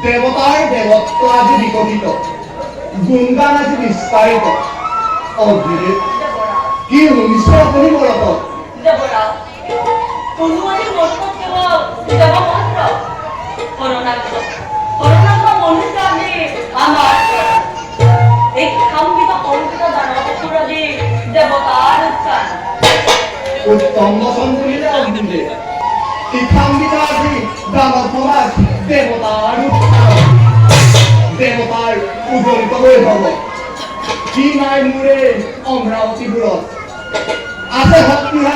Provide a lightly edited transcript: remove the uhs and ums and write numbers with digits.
দেবতার দেবত্ব আজি বিকশিত, গুণগান আজি বিস্তারিত। অদ্ভুত কি শুনিছ আপুনি বৰত? উত্তম বচন বুলিলে অদ্ভুতে শিক্ষাম্বিত আজি দানৱ সমাজ দেৱতাৰ দেৱতাৰ উদলিত হৈ হব। কি নাই মোৰে অমৰাৱতীবোৰত আছে শক্তিশালী